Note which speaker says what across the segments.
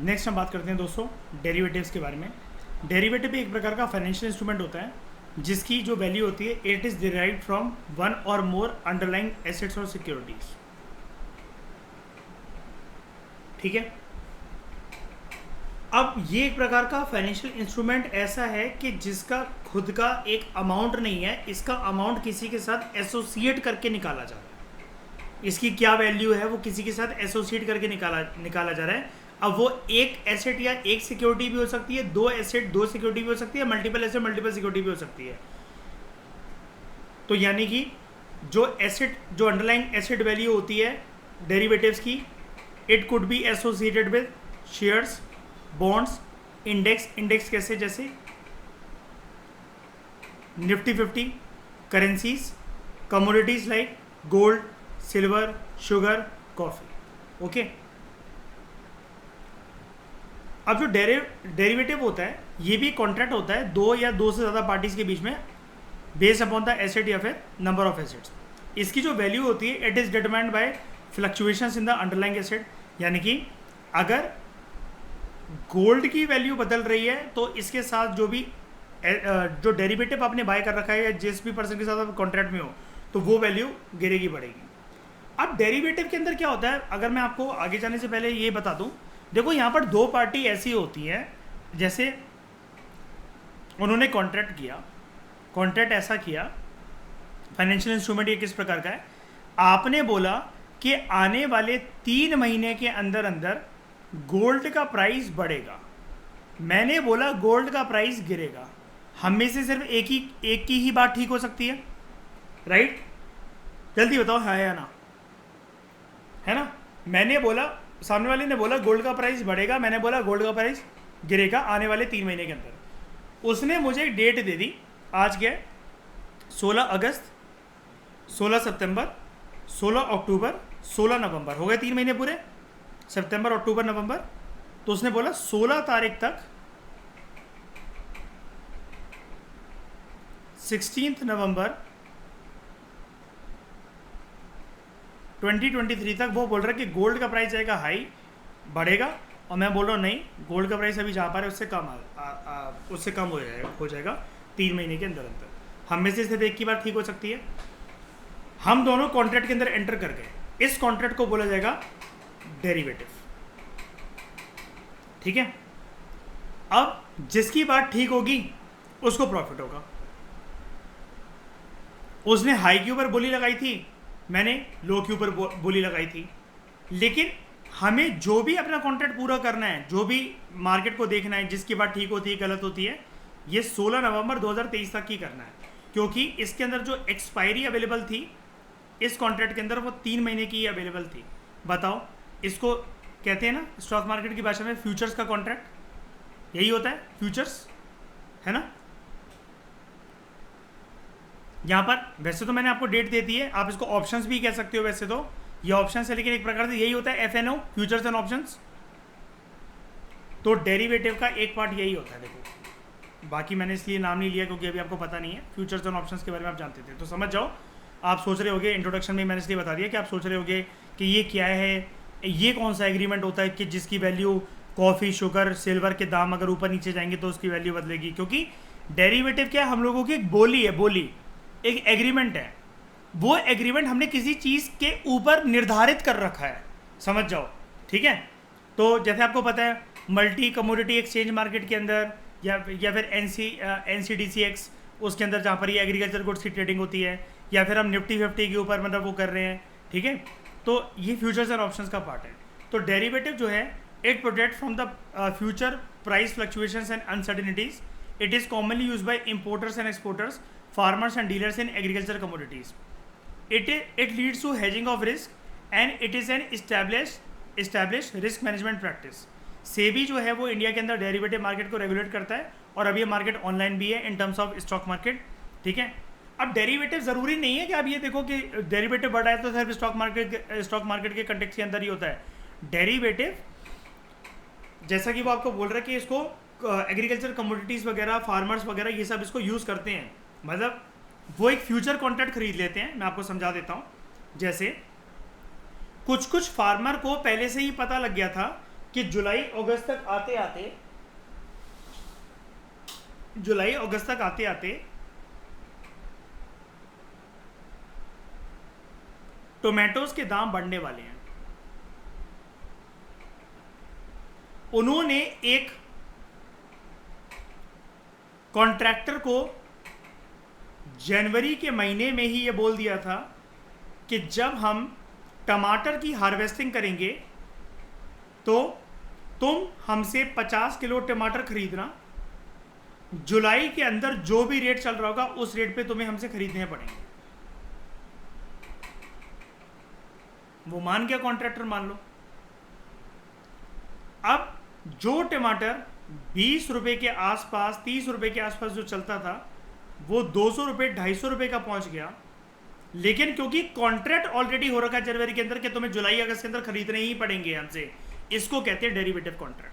Speaker 1: Next हम बात करते हैं दोस्तों डेरिवेटिव्स के बारे में। डेरिवेटिव एक प्रकार का फाइनेंशियल इंस्ट्रूमेंट होता है जिसकी जो वैल्यू होती है it is derived from one और मोर अंडरलाइंग एसेट्स और सिक्योरिटीज। ठीक है, अब ये एक प्रकार का फाइनेंशियल इंस्ट्रूमेंट ऐसा है कि जिसका खुद का एक अमाउंट नहीं है, इसका अमाउंट किसी के साथ एसोसिएट करके निकाला जा रहा है। इसकी क्या वैल्यू है वो किसी के साथ एसोसिएट करके निकाला जा रहा है। अब वो एक एसेट या एक सिक्योरिटी भी हो सकती है, दो एसेट दो सिक्योरिटी भी हो सकती है, मल्टीपल एसेट मल्टीपल सिक्योरिटी भी हो सकती है। तो यानी कि जो एसेट जो अंडरलाइंग एसेट वैल्यू होती है डेरिवेटिव्स की, it could be associated with shares, bonds, index कैसे, जैसे Nifty 50, currencies, commodities like gold, silver, sugar, coffee. Okay, अब जो डेरिवेटिव होता है ये भी कॉन्ट्रैक्ट होता है दो या दो से ज़्यादा पार्टीज के बीच में, बेस्ड अपॉन द एसेट या फिर नंबर ऑफ एसेट्स। इसकी जो वैल्यू होती है it is determined by fluctuations in the underlying asset. यानी कि अगर गोल्ड की वैल्यू बदल रही है तो इसके साथ जो डेरिवेटिव आपने बाय कर रखा है या जिस भी पर्सन के साथ आप कॉन्ट्रैक्ट में हो तो वो वैल्यू गिरेगी बढ़ेगी। अब डेरिवेटिव के अंदर क्या होता है, अगर मैं आपको आगे जाने से पहले ये बता दूं, देखो यहाँ पर दो पार्टी ऐसी होती है, जैसे उन्होंने कॉन्ट्रैक्ट किया, कॉन्ट्रैक्ट ऐसा किया, फाइनेंशियल इंस्ट्रूमेंट ये किस प्रकार का है, आपने बोला कि आने वाले 3 महीने के अंदर अंदर गोल्ड का प्राइस बढ़ेगा, मैंने बोला गोल्ड का प्राइस गिरेगा। हम में से सिर्फ एक की ही बात ठीक हो सकती है, राइट? जल्दी बताओ हाँ या ना, है ना? मैंने बोला, सामने वाले ने बोला गोल्ड का प्राइस बढ़ेगा, मैंने बोला गोल्ड का प्राइस गिरेगा आने वाले 3 महीने के अंदर। उसने मुझे एक डेट दे दी, आज क्या है, 16 अगस्त, 16 सितंबर, 16 अक्टूबर, 16 नवंबर, हो गए 3 महीने पूरे, सितंबर, अक्टूबर, नवंबर। तो उसने बोला 16 तारीख तक, 16 नवंबर 2023 तक वो बोल रहा है कि गोल्ड का प्राइस आएगा हाई, बढ़ेगा, और मैं बोल रहा हूँ नहीं, गोल्ड का प्राइस अभी जहाँ पर है उससे कम हो जाएगा 3 महीने के अंदर अंदर। हम में से सिर्फ एक की बात ठीक हो सकती है। हम दोनों कॉन्ट्रैक्ट के अंदर एंटर कर गए, इस कॉन्ट्रैक्ट को बोला जाएगा डेरिवेटिव। ठीक है, अब जिसकी बात ठीक होगी उसको प्रॉफिट होगा। उसने हाई के ऊपर बोली लगाई थी, मैंने लो के ऊपर बोली लगाई थी, लेकिन हमें जो भी अपना कॉन्ट्रैक्ट पूरा करना है, जो भी मार्केट को देखना है, जिसकी बात ठीक होती है गलत होती है, ये 16 नवंबर 2023 तक की करना है, क्योंकि इसके अंदर जो एक्सपायरी अवेलेबल थी इस कॉन्ट्रैक्ट के अंदर वो 3 महीने की अवेलेबल थी। बताओ, इसको कहते हैं ना स्टॉक मार्केट की भाषा में फ्यूचर्स का कॉन्ट्रैक्ट, यही होता है फ्यूचर्स, है ना? यहाँ पर वैसे तो मैंने आपको डेट दे दी है, आप इसको ऑप्शंस भी कह सकते हो, वैसे तो ये ऑप्शंस है, लेकिन एक प्रकार से यही होता है FNO, फ्यूचर्स एंड ऑप्शंस। तो डेरिवेटिव का एक पार्ट यही होता है। देखो, बाकी मैंने इसलिए नाम नहीं लिया क्योंकि अभी आपको पता नहीं है, फ्यूचर्स एंड ऑप्शंस के बारे में आप जानते थे तो समझ जाओ। आप सोच रहे होगे, इंट्रोडक्शन में मैंने इसलिए बता दिया कि आप सोच रहे होगे कि ये क्या है, ये कौन सा एग्रीमेंट होता है कि जिसकी वैल्यू कॉफ़ी, शुगर, सिल्वर के दाम अगर ऊपर नीचे जाएंगे तो उसकी वैल्यू बदलेगी। क्योंकि डेरिवेटिव क्या है, हम लोगों की एक बोली है, बोली एक एग्रीमेंट है, वो एग्रीमेंट हमने किसी चीज़ के ऊपर निर्धारित कर रखा है, समझ जाओ। ठीक है, तो जैसे आपको पता है मल्टी कमोडिटी एक्सचेंज मार्केट के अंदर या फिर NCDCX, उसके अंदर जहाँ पर ये एग्रीकल्चर गुड्स की ट्रेडिंग होती है, या फिर हम निफ्टी 50 के ऊपर मतलब वो कर रहे हैं। ठीक है, तो ये फ्यूचर्स एंड ऑप्शंस का पार्ट है। तो डेरिवेटिव जो है it protect from the future price fluctuations and uncertainties. It is commonly use by importers and exporters, farmers and dealers in agriculture commodities. It leads to hedging of risk and it is an established risk management practice. SEBI जो है वो India के अंदर derivative market को regulate करता है, और अब ये मार्केट ऑनलाइन भी है in terms of stock market. ठीक है, अब डेरिवेटिव ज़रूरी नहीं है कि आप ये देखो कि डेरिवेटिव बढ़ा है तो सिर्फ स्टॉक मार्केट के कंटेक्स्ट के अंदर ही होता है। डेरिवेटिव जैसा कि वो आपको बोल रहा है कि इसको एग्रीकल्चर कमोडिटीज़ वगैरह, फार्मर्स वगैरह ये सब इसको यूज़ करते हैं, मतलब वो एक फ्यूचर कॉन्ट्रैक्ट खरीद लेते हैं। मैं आपको समझा देता हूँ, जैसे कुछ फार्मर को पहले से ही पता लग गया था कि जुलाई अगस्त तक आते आते टोमेटोज के दाम बढ़ने वाले हैं। उन्होंने एक कॉन्ट्रैक्टर को जनवरी के महीने में ही ये बोल दिया था कि जब हम टमाटर की हार्वेस्टिंग करेंगे तो तुम हमसे 50 किलो टमाटर खरीदना, जुलाई के अंदर जो भी रेट चल रहा होगा उस रेट पे तुम्हें हमसे खरीदने पड़ेंगे। वो मान गया कॉन्ट्रैक्टर, मान लो। अब जो टमाटर 20 रुपए के आसपास, 30 रुपए के आसपास जो चलता था वो 200 रुपए, 250 रुपए का पहुंच गया। लेकिन क्योंकि कॉन्ट्रैक्ट ऑलरेडी हो रखा है जनवरी के अंदर कि तुम्हें जुलाई अगस्त के अंदर खरीदने ही पड़ेंगे हमसे, इसको कहते हैं डेरिवेटिव कॉन्ट्रैक्ट।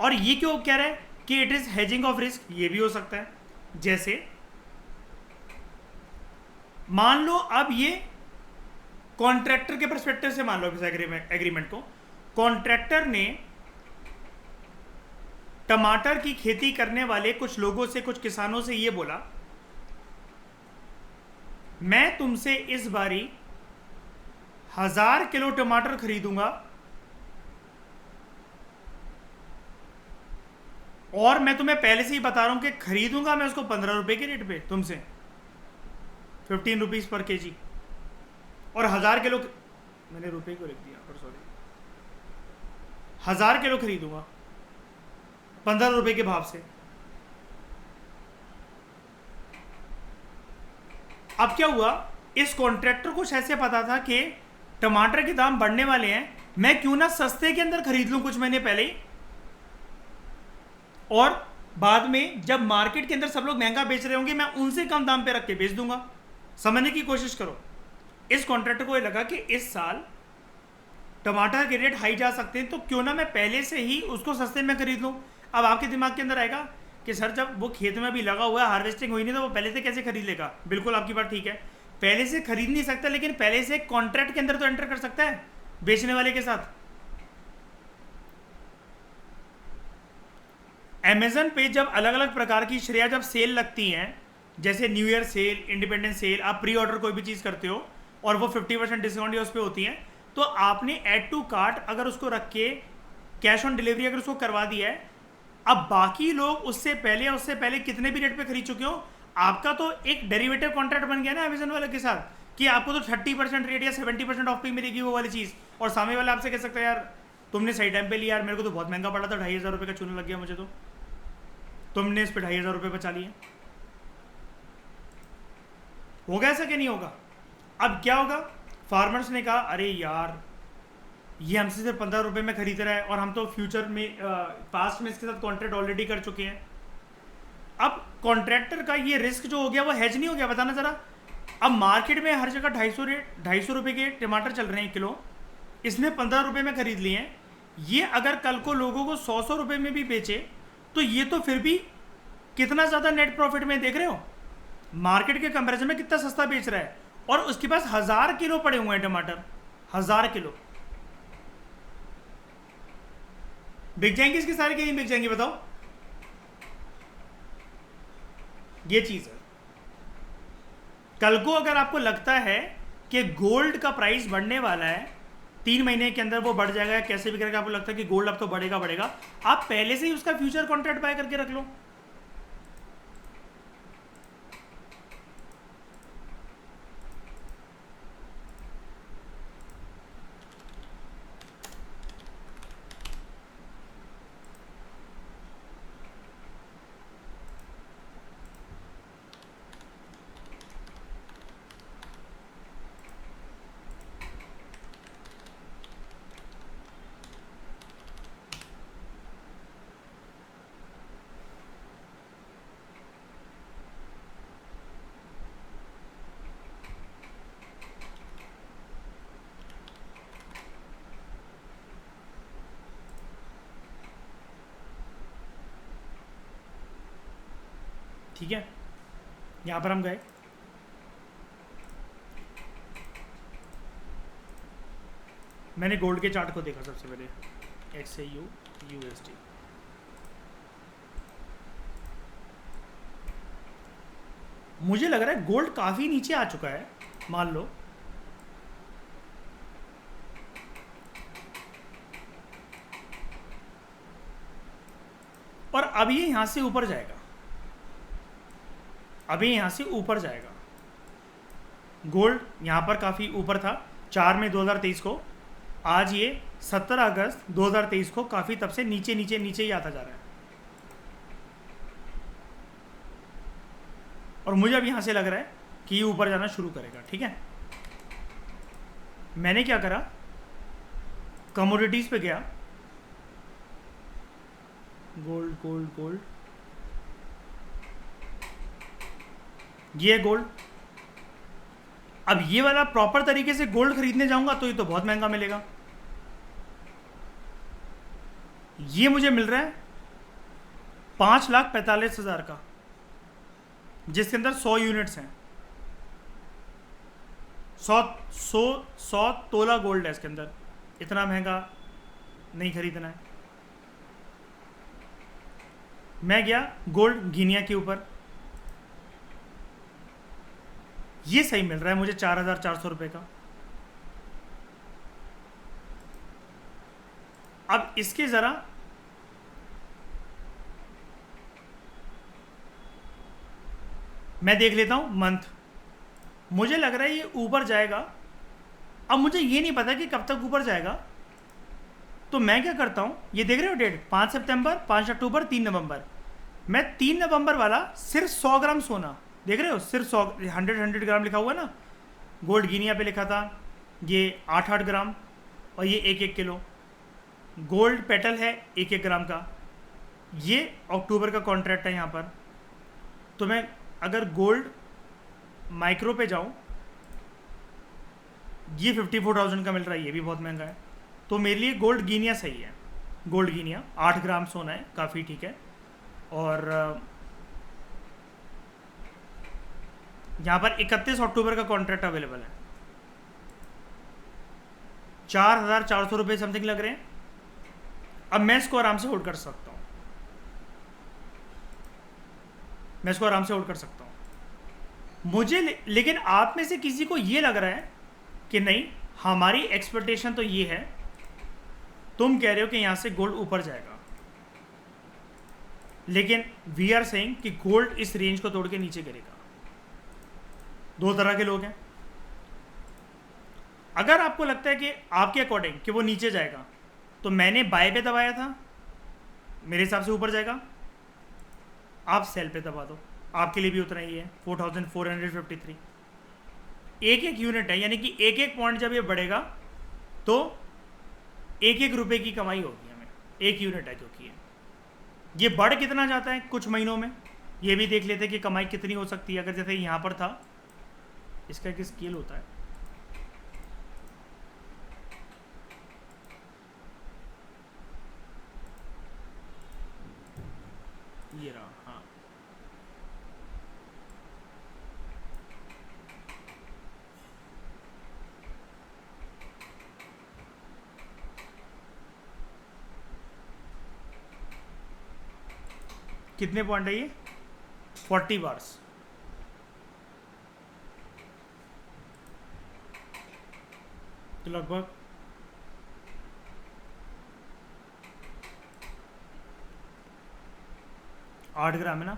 Speaker 1: और ये क्यों कह रहा है कि it is hedging of risk? ये भी हो सकता है, जैसे मान लो अब ये कॉन्ट्रैक्टर के पर्सपेक्टिव से मान लो इस एग्रीमेंट को। कॉन्ट्रैक्टर ने टमाटर की खेती करने वाले कुछ लोगों से, कुछ किसानों से ये बोला, मैं तुमसे इस बारी 1000 किलो टमाटर खरीदूंगा और मैं तुम्हें पहले से ही बता रहा हूं कि खरीदूंगा मैं उसको 15 रुपए के रेट पे तुमसे, 15 रुपीज पर केजी। और 1000 किलो, मैंने रुपए को लिख दिया पर सॉरी, 1000 किलो खरीदूंगा 15 रुपए के भाव से। अब क्या हुआ, इस कॉन्ट्रैक्टर को ऐसे पता था कि टमाटर के दाम बढ़ने वाले हैं, मैं क्यों ना सस्ते के अंदर खरीद लूं कुछ महीने पहले ही, और बाद में जब मार्केट के अंदर सब लोग महंगा बेच रहे होंगे मैं उनसे कम दाम पे रख के बेच दूंगा। समझने की कोशिश करो। इस कॉन्ट्रैक्टर को ये लगा कि इस साल टमाटर के रेट हाई जा सकते हैं, तो क्यों ना मैं पहले से ही उसको सस्ते में खरीद लूं। अब आपके दिमाग के अंदर आएगा कि सर जब वो खेत में भी लगा हुआ है, हार्वेस्टिंग हुई नहीं, तो वो पहले से कैसे खरीद लेगा? बिल्कुल आपकी बात ठीक है, पहले से खरीद नहीं सकता, लेकिन पहले से कॉन्ट्रैक्ट के अंदर तो एंटर कर सकता है बेचने वाले के साथ। अमेजन पे जब अलग अलग प्रकार की श्रेया जब सेल लगती हैं, जैसे new year sale, independence sale, आप प्री ऑर्डर कोई भी चीज़ करते हो और वो 50% डिस्काउंट या उस पर होती हैं, तो आपने ऐड टू कार्ट अगर उसको रख के कैश ऑन डिलीवरी अगर उसको करवा दिया है, अब बाकी लोग उससे पहले या उससे पहले कितने भी रेट पे खरीद चुके हो, आपका तो एक डेरिवेटिव कॉन्ट्रैक्ट बन गया ना अमेजन वाले के साथ कि आपको तो 30% रेट या 70% ऑफ पे मिलेगी वो वाली चीज़। और सामने वाला आपसे कह सकता है यार तुमने सही टाइम पे लिया यार, मेरे को तो बहुत महंगा पड़ा था, 2500 रुपये का चूना लग गया मुझे, तो तुमने इस पर 2500 रुपये बचा लिए। होगा ऐसा कि नहीं होगा? अब क्या होगा, फार्मर्स ने कहा अरे यार ये हमसे सिर्फ 15 रुपये में खरीद रहा है और हम तो फ्यूचर में पास्ट में इसके साथ कॉन्ट्रैक्ट ऑलरेडी कर चुके हैं। अब कॉन्ट्रैक्टर का ये रिस्क जो हो गया वो हेज नहीं हो गया, बताना जरा। अब मार्केट में हर जगह 250 रुपये के टमाटर चल रहे हैं किलो, इसने 15 रुपये में खरीद लिए हैं। ये अगर कल को लोगों को 100 रुपये में भी बेचे तो ये तो फिर भी कितना ज़्यादा नेट प्रॉफिट में, देख रहे हो मार्केट के कंपैरिजन में कितना सस्ता बेच रहा है। और उसके पास 1000 किलो पड़े हुए हैं टमाटर, 1000 किलो। बिक जाएंगे इसके सारे कि नहीं बिक जाएंगे बताओ? ये चीज है। कल को अगर आपको लगता है कि गोल्ड का प्राइस बढ़ने वाला है, 3 महीने के अंदर वो बढ़ जाएगा, कैसे भी करके आपको लगता है कि गोल्ड अब तो बढ़ेगा, आप पहले से ही उसका फ्यूचर कॉन्ट्रैक्ट बाय करके रख लो। ठीक है, यहां पर हम गए, मैंने गोल्ड के चार्ट को देखा सबसे पहले, XAU USD। मुझे लग रहा है गोल्ड काफ़ी नीचे आ चुका है, मान लो। और अब ये यहाँ से ऊपर जाएगा, अभी यहाँ से ऊपर जाएगा। गोल्ड यहाँ पर काफ़ी ऊपर था 4 मई 2023 को, आज ये 17 अगस्त 2023 को काफ़ी तब से नीचे नीचे नीचे ही आता जा रहा है। और मुझे अब यहाँ से लग रहा है कि ये ऊपर जाना शुरू करेगा। ठीक है, मैंने क्या करा, कमोडिटीज़ पे गया, गोल्ड गोल्ड गोल्ड, ये गोल्ड। अब ये वाला प्रॉपर तरीके से गोल्ड खरीदने जाऊंगा तो ये तो बहुत महंगा मिलेगा। ये मुझे मिल रहा है 5,45,000 का, जिसके अंदर 100 यूनिट्स हैं। 100 तोला गोल्ड है इसके अंदर। इतना महंगा नहीं खरीदना है। मैं गया गोल्ड गिनिया के ऊपर, ये सही मिल रहा है मुझे 4,400 रुपये का। अब इसके ज़रा मैं देख लेता हूँ मंथ, मुझे लग रहा है ये ऊपर जाएगा। अब मुझे ये नहीं पता कि कब तक ऊपर जाएगा, तो मैं क्या करता हूँ, ये देख रहे हो डेट 5 सितंबर, 5 अक्टूबर, 3 नवंबर। मैं 3 नवंबर वाला सिर्फ 100 ग्राम सोना, देख रहे हो, सिर्फ 100 ग्राम लिखा हुआ है ना, गोल्ड गिनिया पे लिखा था, ये 8 ग्राम और ये 1 किलो गोल्ड पेटल है 1 ग्राम का। ये अक्टूबर का कॉन्ट्रैक्ट है यहाँ पर। तो मैं अगर गोल्ड माइक्रो पे जाऊँ, ये 54,000 का मिल रहा है, ये भी बहुत महंगा है। तो मेरे लिए गोल्ड गिनिया सही है। गोल्ड गिनिया 8 ग्राम सोना है, काफ़ी ठीक है। और यहाँ पर 31 अक्टूबर का कॉन्ट्रैक्ट अवेलेबल है, 4,400 रुपये समथिंग लग रहे हैं। अब मैं इसको आराम से होल्ड कर सकता हूँ, मैं इसको आराम से होल्ड कर सकता हूँ। मुझे लेकिन आप में से किसी को ये लग रहा है कि नहीं, हमारी एक्सपेक्टेशन तो ये है, तुम कह रहे हो कि यहाँ से गोल्ड ऊपर जाएगा, लेकिन वी आर सेइंग कि गोल्ड इस रेंज को तोड़ के नीचे गिरेगा। दो तरह के लोग हैं। अगर आपको लगता है कि आपके अकॉर्डिंग कि वो नीचे जाएगा, तो मैंने बाय पे दबाया था, मेरे हिसाब से ऊपर जाएगा, आप सेल पे दबा दो, आपके लिए भी उतना ही है 4,453। एक यूनिट है, यानी कि एक पॉइंट जब ये बढ़ेगा तो 1 रुपए की कमाई होगी हमें, 1 यूनिट है। क्योंकि ये बढ़ कितना जाता है कुछ महीनों में, ये भी देख लेते हैं कि कमाई कितनी हो सकती है। अगर जैसे यहाँ पर था, इसका एक स्केल होता है, ये रहा, हाँ, कितने पॉइंट है ये, 40 बार्स। तो लगभग 8 ग्राम है ना।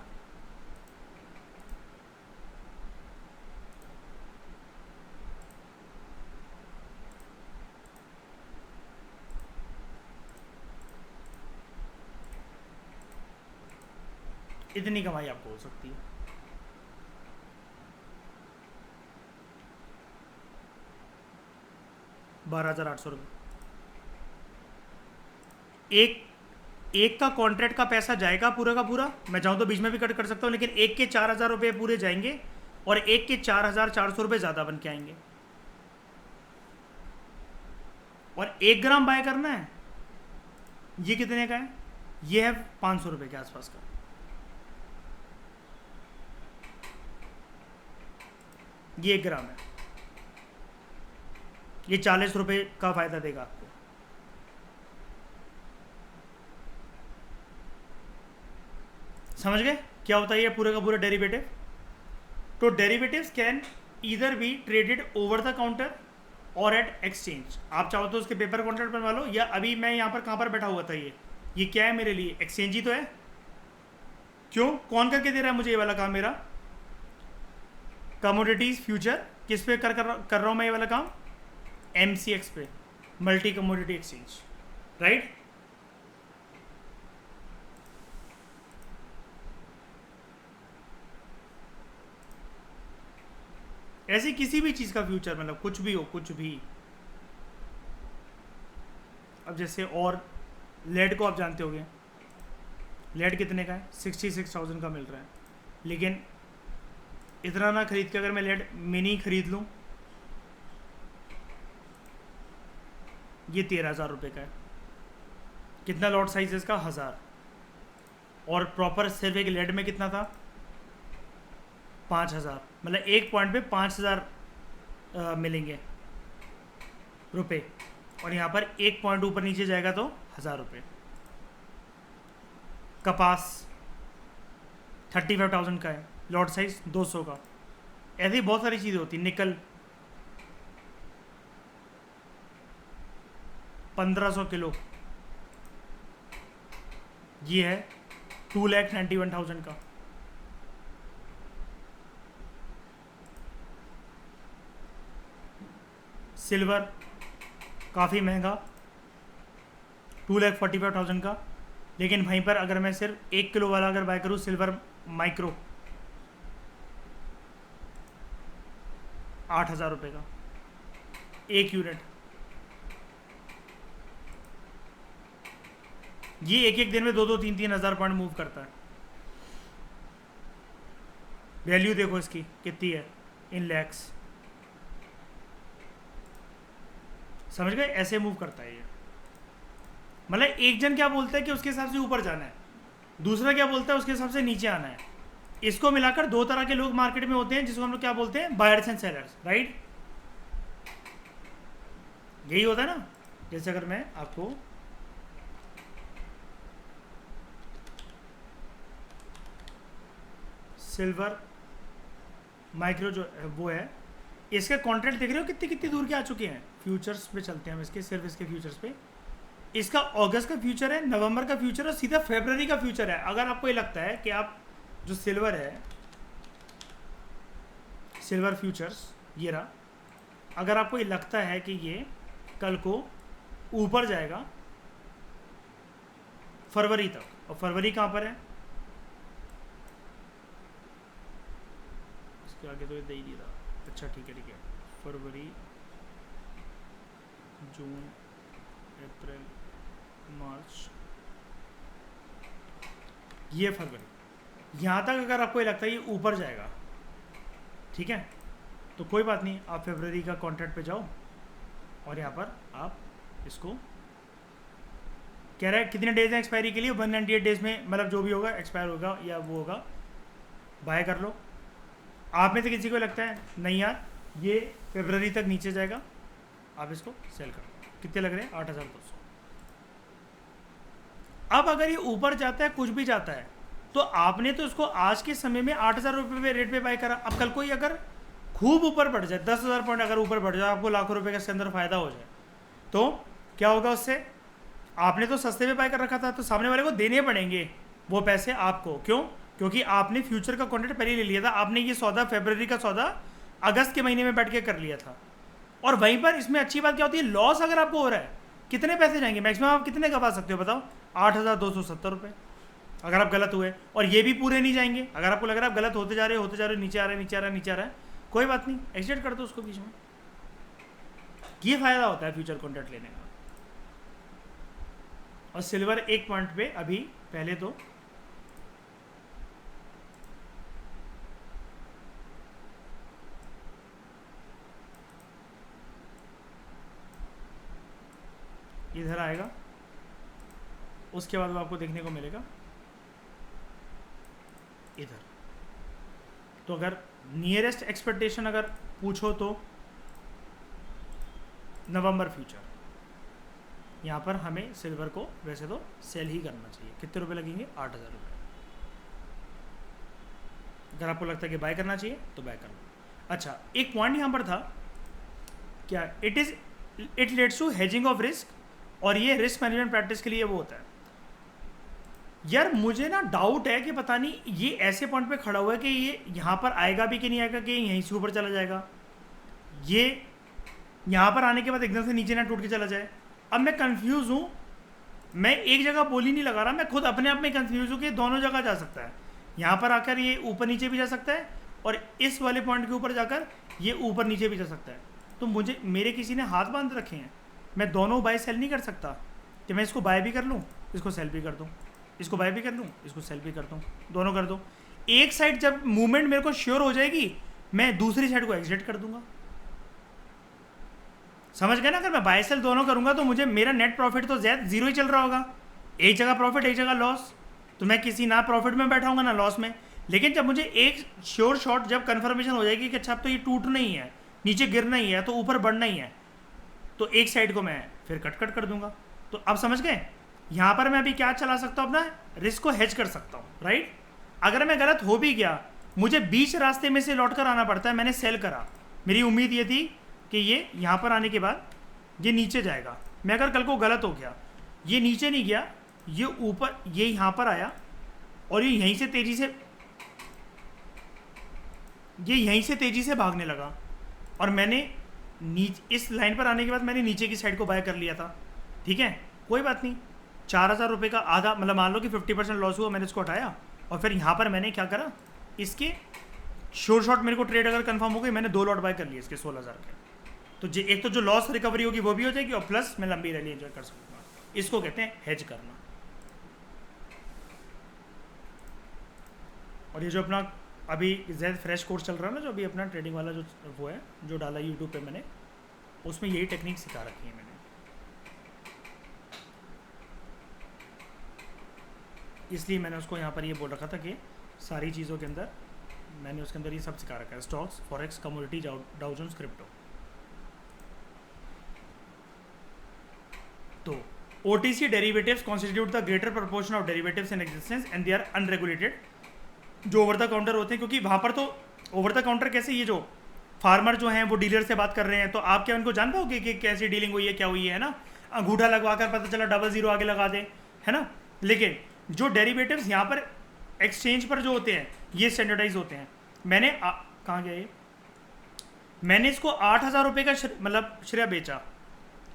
Speaker 1: इतनी कमाई आपको हो सकती है। ₹12,800। एक का कॉन्ट्रैक्ट का पैसा जाएगा पूरा का पूरा, मैं चाहूँ तो बीच में भी कट कर सकता हूँ, लेकिन एक के 4,000 रुपये पूरे जाएंगे और एक के 4,400 रुपये ज़्यादा बन के आएंगे। और 1 ग्राम बाय करना है, ये कितने का है, ये है 500 रुपये के आसपास का। ये 1 ग्राम है, ये 40 रुपये का फ़ायदा देगा आपको। समझ गए क्या होता है ये पूरे का पूरा डेरिवेटिव? तो derivatives can either be traded over the counter और एट एक्सचेंज। आप चाहो तो उसके पेपर कॉन्ट्रैक्ट बनवा लो, या अभी मैं यहाँ पर कहाँ पर बैठा हुआ था, ये क्या है मेरे लिए? एक्सचेंज ही तो है। क्यों? कौन करके दे रहा है मुझे ये वाला काम? मेरा कमोडिटीज फ्यूचर किस पे कर रहा हूँ मैं ये वाला काम? MCX पे, मल्टी कमोडिटी एक्सचेंज, राइट? ऐसी किसी भी चीज़ का फ्यूचर, मतलब कुछ भी हो, कुछ भी। अब जैसे और लेड को आप जानते होंगे, लेड कितने का है? 66,000 का मिल रहा है, लेकिन इतना ना खरीद के अगर मैं लेड मिनी खरीद लूँ, ये 13,000 रुपये का है। कितना लॉट साइज है इसका? 1000। और प्रॉपर सिर्फ एक लेड में कितना था? 5,000। मतलब एक पॉइंट पे 5,000 मिलेंगे रुपये, और यहाँ पर एक पॉइंट ऊपर नीचे जाएगा तो 1,000 रुपये। कपास 35,000 का है, लॉट साइज 200 का। ऐसी बहुत सारी चीज़ें होती। निकल 1500 किलो, ये है 2,91,000 का। सिल्वर काफ़ी महंगा, 2,45,000 का। लेकिन वहीं पर अगर मैं सिर्फ 1 किलो वाला अगर बाय करूँ, सिल्वर माइक्रो, 8,000 रुपये का एक यूनिट। ये एक एक दिन में 2-2, 3-3 हज़ार पॉइंट मूव करता है। वैल्यू देखो इसकी कितनी है, इन लैक्स। समझ गए? ऐसे मूव करता है ये। मतलब एक जन क्या बोलता है कि उसके हिसाब से ऊपर जाना है, दूसरा क्या बोलता है उसके हिसाब से नीचे आना है। इसको मिलाकर 2 तरह के लोग मार्केट में होते हैं, जिसको हम लोग क्या बोलते हैं? Buyers and sellers, right? यही होता है ना। जैसे अगर मैं आपको सिल्वर माइक्रो जो वो है, इसके कॉन्ट्रैक्ट देख रहे हो कितनी कितनी दूर के आ चुके हैं। फ्यूचर्स पे चलते हैं हम इसके, सिर्फ इसके फ्यूचर्स पे। इसका अगस्त का फ्यूचर है, नवंबर का फ्यूचर है, सीधा फरवरी का फ्यूचर है। अगर आपको ये लगता है कि आप जो सिल्वर है, सिल्वर फ्यूचर्स ये रहा, अगर आपको ये लगता है कि ये कल को ऊपर जाएगा फरवरी तक, और फरवरी कहाँ पर है? इसके आगे तो ये दे ही नहीं रहा। अच्छा ठीक है, फरवरी, जून, अप्रैल, मार्च, ये फरवरी। यहाँ तक अगर आपको ये लगता है ये ऊपर जाएगा, ठीक है, तो कोई बात नहीं, आप फरवरी का कॉन्ट्रैक्ट पे जाओ और यहाँ पर आप इसको कह रहा है कितने डेज हैं एक्सपायरी के लिए? 198 डेज में, मतलब जो भी होगा एक्सपायर होगा या वो होगा, बाय कर लो। आप में से किसी को लगता है नहीं यार ये फरवरी तक नीचे जाएगा, आप इसको सेल कर लो। कितने लग रहे हैं? 8,200। अब अगर ये ऊपर जाता है, कुछ भी जाता है, तो आपने तो इसको आज के समय में 8,000 रुपये रेट पे बाय करा। अब कल को ही अगर खूब ऊपर बढ़ जाए, 10,000 पॉइंट अगर ऊपर बढ़ जाए, आपको लाखों रुपए का इसके अंदर फायदा हो जाए, तो क्या होगा उससे? आपने तो सस्ते में बाय कर रखा था, तो सामने वाले को देने पड़ेंगे वो पैसे आपको। क्यों? क्योंकि आपने फ्यूचर का कॉन्ट्रैक्ट पहले ले लिया था। आपने ये सौदा, फरवरी का सौदा, अगस्त के महीने में बैठ के कर लिया था। और वहीं पर इसमें अच्छी बात क्या होती है? लॉस अगर आपको हो रहा है, कितने पैसे जाएंगे? मैक्सिमम आप कितने कमा सकते हो बताओ? 8,270 रुपये अगर आप गलत हुए। और ये भी पूरे नहीं जाएंगे। अगर आपको लग रहा है आप गलत होते जा रहे हो, नीचे आ रहा है, कोई बात नहीं, एग्जिट कर दो उसको बीच में। ये फायदा होता है फ्यूचर कॉन्ट्रैक्ट लेने का। और सिल्वर एक पॉइंट पे अभी पहले तो इधर आएगा, उसके बाद वो आपको देखने को मिलेगा इधर। तो अगर नियरेस्ट एक्सपेक्टेशन अगर पूछो तो नवंबर फ्यूचर, यहाँ पर हमें सिल्वर को वैसे तो सेल ही करना चाहिए। कितने रुपए लगेंगे? 8,000 रुपये। अगर आपको लगता है कि बाय करना चाहिए तो बाय कर लो। अच्छा, एक पॉइंट यहाँ पर था क्या, it leads to hedging of risk, और ये रिस्क मैनेजमेंट प्रैक्टिस के लिए वो होता है। यार मुझे ना डाउट है कि पता नहीं ये ऐसे पॉइंट पे खड़ा हुआ है कि ये यहाँ पर आएगा भी कि नहीं आएगा, कि यहीं से ऊपर चला जाएगा, ये यहाँ पर आने के बाद एकदम से नीचे ना टूट के चला जाए। अब मैं कंफ्यूज हूँ, मैं एक जगह बोली नहीं लगा रहा, मैं खुद अपने आप में कंफ्यूज हूँ कि दोनों जगह जा सकता है। यहाँ पर आकर ये ऊपर नीचे भी जा सकता है, और इस वाले पॉइंट के ऊपर जाकर ये ऊपर नीचे भी जा सकता है। तो मुझे मेरे किसी ने हाथ बांध रखे हैं, मैं दोनों बाय सेल नहीं कर सकता कि मैं इसको बाय भी कर लूँ, इसको सेल भी कर दूँ, इसको बाय भी कर लूँ, इसको सेल भी कर दूँ, दोनों कर दूँ। एक साइड जब मूवमेंट मेरे को श्योर हो जाएगी, मैं दूसरी साइड को एग्जिट कर दूंगा। समझ गए ना? अगर मैं बाय सेल दोनों करूंगा तो मुझे मेरा नेट प्रॉफिट तो जीरो ही चल रहा होगा, एक जगह प्रॉफिट एक जगह लॉस, तो मैं किसी ना प्रॉफिट में बैठा हूँगा ना लॉस में। लेकिन जब मुझे एक श्योर शॉट जब कन्फर्मेशन हो जाएगी कि अच्छा अब तो ये टूटना ही है, नीचे गिरना ही है, तो ऊपर बढ़ना ही है, तो एक साइड को मैं फिर कट कर दूंगा। तो अब समझ गए, यहाँ पर मैं अभी क्या चला सकता हूँ, अपना रिस्क को हेज कर सकता हूँ, राइट। अगर मैं गलत हो भी गया, मुझे बीच रास्ते में से लौट कर आना पड़ता है। मैंने सेल करा, मेरी उम्मीद ये थी कि ये यहाँ पर आने के बाद ये नीचे जाएगा। मैं अगर कल को गलत हो गया, ये नीचे नहीं गया, ये ऊपर, ये यहाँ पर आया, और ये यहीं से तेजी से भागने लगा, और मैंने इस लाइन पर आने के बाद मैंने नीचे की साइड को बाय कर लिया था। ठीक है, कोई बात नहीं, 4,000 रुपये का आधा, मतलब मान लो कि 50% लॉस हुआ, मैंने इसको हटाया, और फिर यहाँ पर मैंने क्या करा, इसके शोर शॉट मेरे को ट्रेड अगर कंफर्म हो गई, मैंने 2 लॉट बाय कर लिए इसके 16,000 के। तो एक तो जो लॉस रिकवरी होगी वो भी हो जाएगी, और प्लस मैं लंबी रैली एंजॉय कर सकूँगा। इसको कहते हैं हेज करना। और ये जो अपना अभी जैद फ्रेश कोर्स चल रहा है ना, जो अभी अपना ट्रेडिंग वाला जो वो है, जो डाला यूट्यूब पे मैंने, उसमें यही टेक्निक सिखा रखी है मैंने। इसलिए मैंने उसको यहाँ पर ये बोल रखा था कि सारी चीज़ों के अंदर मैंने उसके अंदर ये सब सिखा रखा है, stocks, forex, commodity, Dow Jones, crypto. तो OTC derivatives constitute the greater proportion of derivatives in existence and they are unregulated. जो ओवर द काउंटर होते हैं, क्योंकि वहाँ पर तो ओवर द काउंटर कैसे, ये जो फार्मर जो हैं वो डीलर से बात कर रहे हैं, तो आप क्या उनको जान पाओगे कि कैसी डीलिंग हुई है, क्या हुई है ना। अंगूठा लगवा कर पता चला 00 आगे लगा दे, है ना। लेकिन जो डेरिवेटिव्स यहाँ पर एक्सचेंज पर जो होते हैं, ये स्टैंडर्डाइज होते हैं। मैंने कहाँ गया ये, मैंने इसको 8,000 रुपये का मतलब श्रेय बेचा,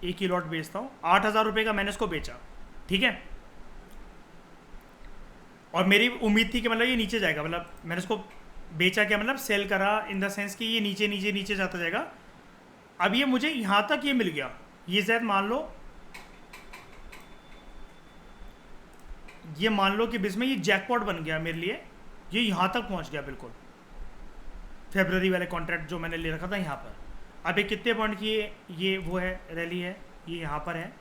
Speaker 1: एक ही लॉट बेचता हूँ, 8,000 रुपये का मैंने इसको बेचा, ठीक है। और मेरी उम्मीद थी कि मतलब ये नीचे जाएगा, मतलब मैंने इसको बेचा, क्या मतलब सेल करा इन द सेंस कि ये नीचे नीचे नीचे जाता जाएगा। अब ये मुझे यहाँ तक ये मिल गया, ये शायद मान लो कि बिस्म ये जैकपॉट बन गया मेरे लिए, ये यहाँ तक पहुँच गया बिल्कुल। फेब्रुवरी वाले कॉन्ट्रैक्ट जो मैंने ले रखा था यहाँ पर, अब ये कितने पॉइंट की ये वो है रैली है, ये यहाँ पर है,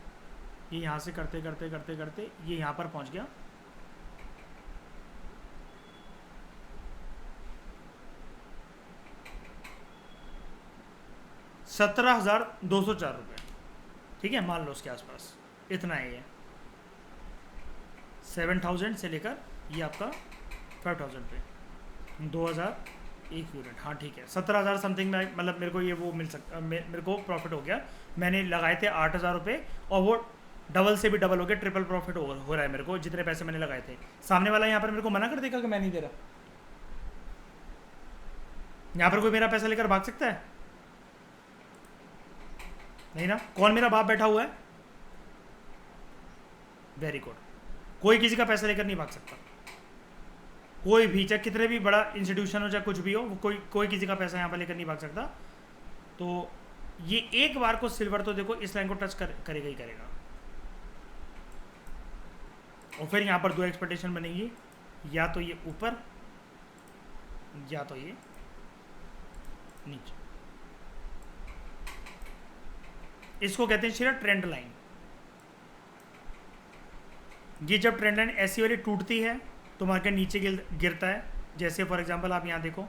Speaker 1: ये यहाँ से करते करते करते करते ये यहाँ पर पहुँच गया। $17,204 रुपये, ठीक है, मान लो उसके आसपास इतना है। ये 7,000 से लेकर ये आपका 5,000 पे 2,001 यूनिट, हाँ ठीक है, 17,000 समथिंग में मतलब मेरे को ये वो मिल सकता, मेरे को प्रॉफिट हो गया। मैंने लगाए थे 8,000 रुपये, और वो डबल से भी डबल हो गया, ट्रिपल प्रॉफिट हो रहा है मेरे को, जितने पैसे मैंने लगाए थे। सामने वाला यहाँ पर मेरे को मना कर देगा कि मैं नहीं दे रहा, यहाँ पर कोई मेरा पैसा लेकर भाग सकता है? नहीं ना। कौन मेरा बाप बैठा हुआ है? वेरी गुड, कोई किसी का पैसा लेकर नहीं भाग सकता, कोई भी, चाहे कितने भी बड़ा इंस्टीट्यूशन हो, चाहे कुछ भी हो, कोई किसी का पैसा यहाँ पर लेकर नहीं भाग सकता। तो ये एक बार को सिल्वर तो देखो इस लाइन को टच करेगा ही करेगा, और फिर यहाँ पर 2 एक्सपेक्टेशन बनेगी, या तो ये ऊपर या तो ये नीचे। इसको कहते हैं सिर्फ ट्रेंड लाइन। ये जब ट्रेंड लाइन ऐसी वाली टूटती है तो मार्केट नीचे गिरता है। जैसे फॉर एग्जांपल आप यहाँ देखो,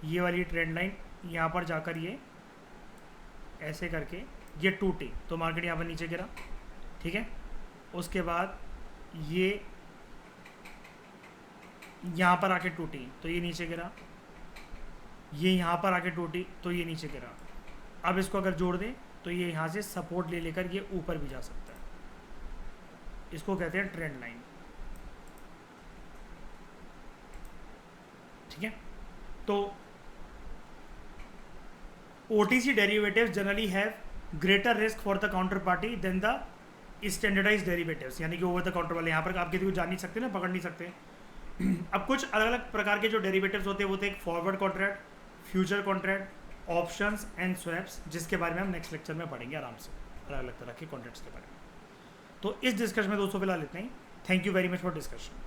Speaker 1: ये वाली ट्रेंड लाइन यहाँ पर जाकर ये ऐसे करके ये टूटी तो मार्केट यहाँ पर नीचे गिरा, ठीक है। उसके बाद ये यहाँ पर आके टूटी तो ये नीचे गिरा, ये यहाँ पर आके टूटी तो ये नीचे गिरा। अब इसको अगर जोड़ दें तो ये यहाँ से सपोर्ट ले लेकर ये ऊपर भी जा सकता है, इसको कहते हैं ट्रेंड लाइन, ठीक है। तो OTC derivatives generally have greater risk for the counter party than the standardised derivatives, यानी कि ओवर द काउंटर वाले। यहाँ पर आप किसी को जान नहीं सकते ना, पकड़ नहीं सकते। अब कुछ अलग अलग प्रकार के जो डेरिवेटिव्स होते हैं वो थे एक forward contract, future contract, options and swaps, जिसके बारे में हम नेक्स्ट लेक्चर में पढ़ेंगे आराम से, अलग अलग तरह के कॉन्ट्रैक्ट्स के बारे में। तो इस डिस्कशन में दोस्तों फिलहाल इतना ही। Thank you very much for discussion.